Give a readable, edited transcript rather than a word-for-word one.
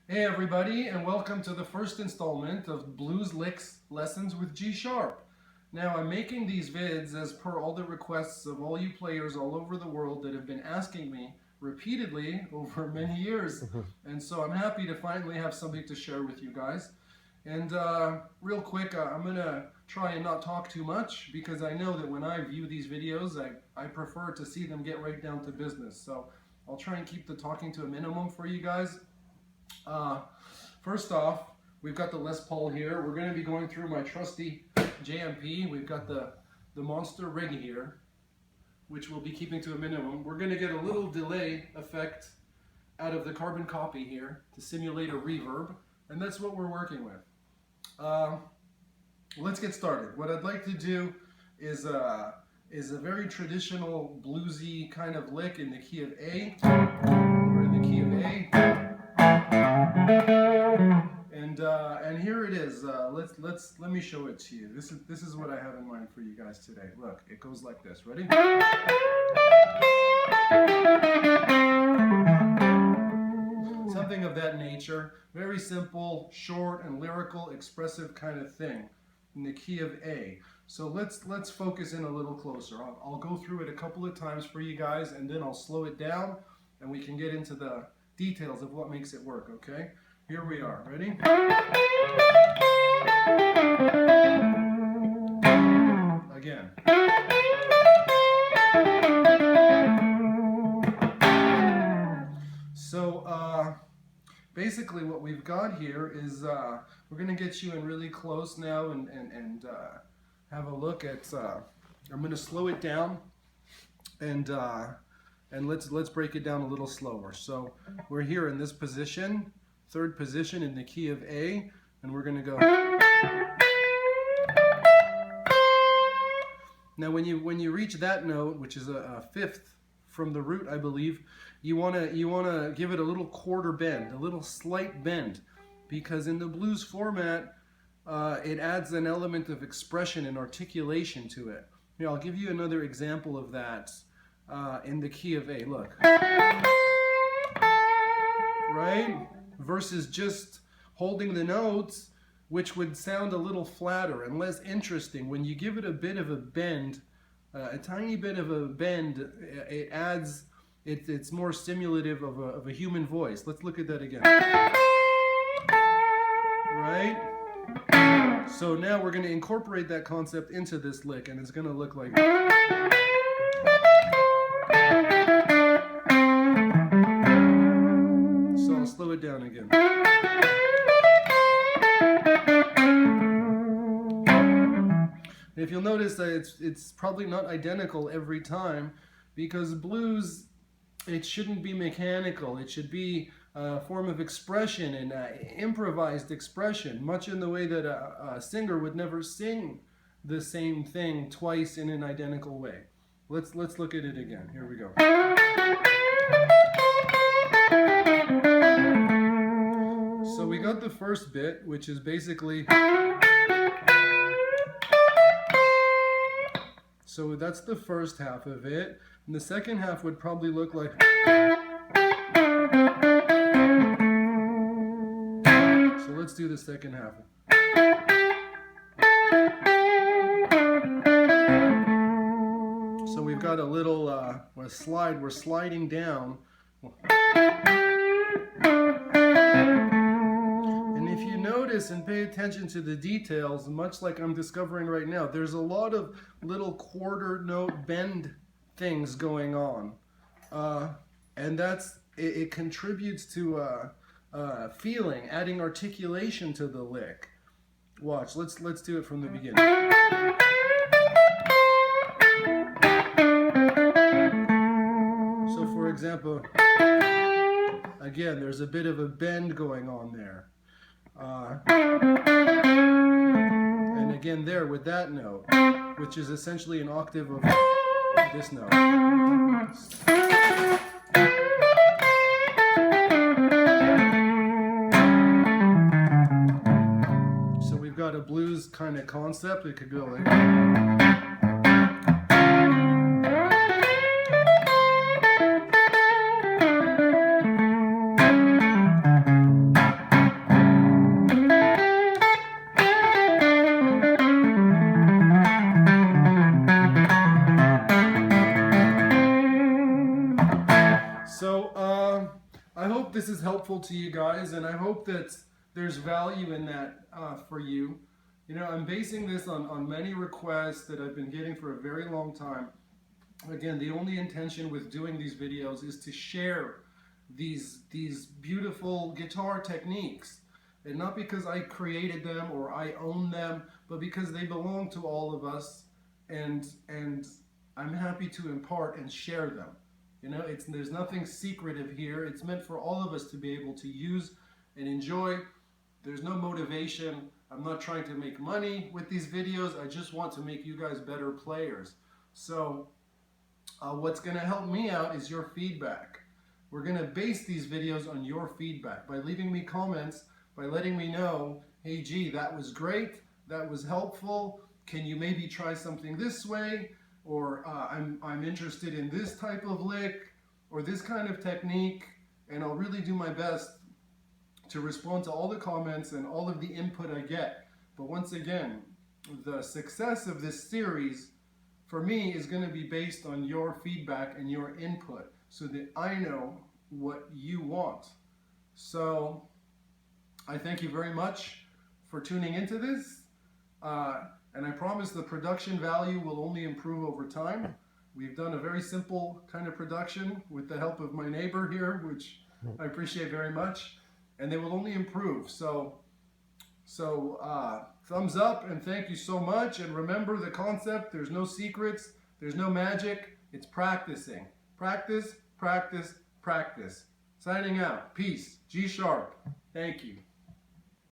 Hey everybody, and welcome to the first installment of Blues Licks Lessons with G Sharp. Now I'm making these vids as per all the requests of all you players all over the world that have been asking me repeatedly over many years. And so I'm happy to finally have something to share with you guys. And real quick, I'm going to try and not talk too much because I know that when I view these videos, I prefer to see them get right down to business. So I'll try and keep the talking to a minimum for you guys. First off, we've got the Les Paul here. We're going to be going through my trusty JMP. We've got the Monster Rig here, which we'll be keeping to a minimum. We're going to get a little delay effect out of the carbon copy here to simulate a reverb, and that's what we're working with. Let's get started. What I'd like to do is a very traditional bluesy kind of lick in the key of A. We're in the key of A. And here it is. Let me show it to you. This is what I have in mind for you guys today. Look, it goes like this. Ready? Something of that nature. Very simple, short and lyrical, expressive kind of thing in the key of A. So let's focus in a little closer. I'll go through it a couple of times for you guys, and then I'll slow it down, and we can get into the details of what makes it work, okay? Here we are. Ready? Again. So basically what we've got here is we're going to get you in really close now and have a look at, I'm going to slow it down and let's break it down a little slower. So we're here in this position, third position in the key of A, and we're going to go. Now when you reach that note, which is a fifth from the root, I believe, you wanna give it a little quarter bend, a little slight bend, because in the blues format, it adds an element of expression and articulation to it. Here, I'll give you another example of that in the key of A. Look, right? Versus just holding the notes, which would sound a little flatter and less interesting. When you give it a bit of a bend, a tiny bit of a bend, it adds, it's more stimulative of a human voice. Let's look at that again. Right? So now we're going to incorporate that concept into this lick, and it's going to look like. So I'll slow it down again. If you'll notice that it's probably not identical every time, because blues, it shouldn't be mechanical. It should be a form of expression and improvised expression, much in the way that a singer would never sing the same thing twice in an identical way. Let's look at it again. Here we go. So we got the first bit, which is basically. So that's the first half of it, and the second half would probably look like. So let's do the second half. So we've got a little a slide. We're sliding down. And if you notice and pay attention to the details, much like I'm discovering right now, there's a lot of little quarter note bend things going on, and it contributes to feeling, adding articulation to the lick. Watch. Let's do it from the beginning. So for example, again, there's a bit of a bend going on there. And again there with that note, which is essentially an octave of this note. So we've got a blues kind of concept. It could go like. helpful to you guys, and I hope that there's value in that for you. You know, I'm basing this on many requests that I've been getting for a very long time. Again, the only intention with doing these videos is to share these beautiful guitar techniques. And not because I created them or I own them, but because they belong to all of us, and I'm happy to impart and share them. You know, there's nothing secretive here. It's meant for all of us to be able to use and enjoy. There's no motivation. I'm not trying to make money with these videos. I just want to make you guys better players. So what's going to help me out is your feedback. We're going to base these videos on your feedback by leaving me comments, by letting me know, hey, gee, that was great, that was helpful, can you maybe try something this way, or I'm interested in this type of lick, or this kind of technique, and I'll really do my best to respond to all the comments and all of the input I get. But once again, the success of this series, for me, is going to be based on your feedback and your input, so that I know what you want. So I thank you very much for tuning into this, and I promise the production value will only improve over time. We've done a very simple kind of production with the help of my neighbor here, which I appreciate very much, and they will only improve. So thumbs up and thank you so much. And remember the concept, there's no secrets, there's no magic, it's practicing. Practice, practice, practice. Signing out. Peace. G sharp. Thank you.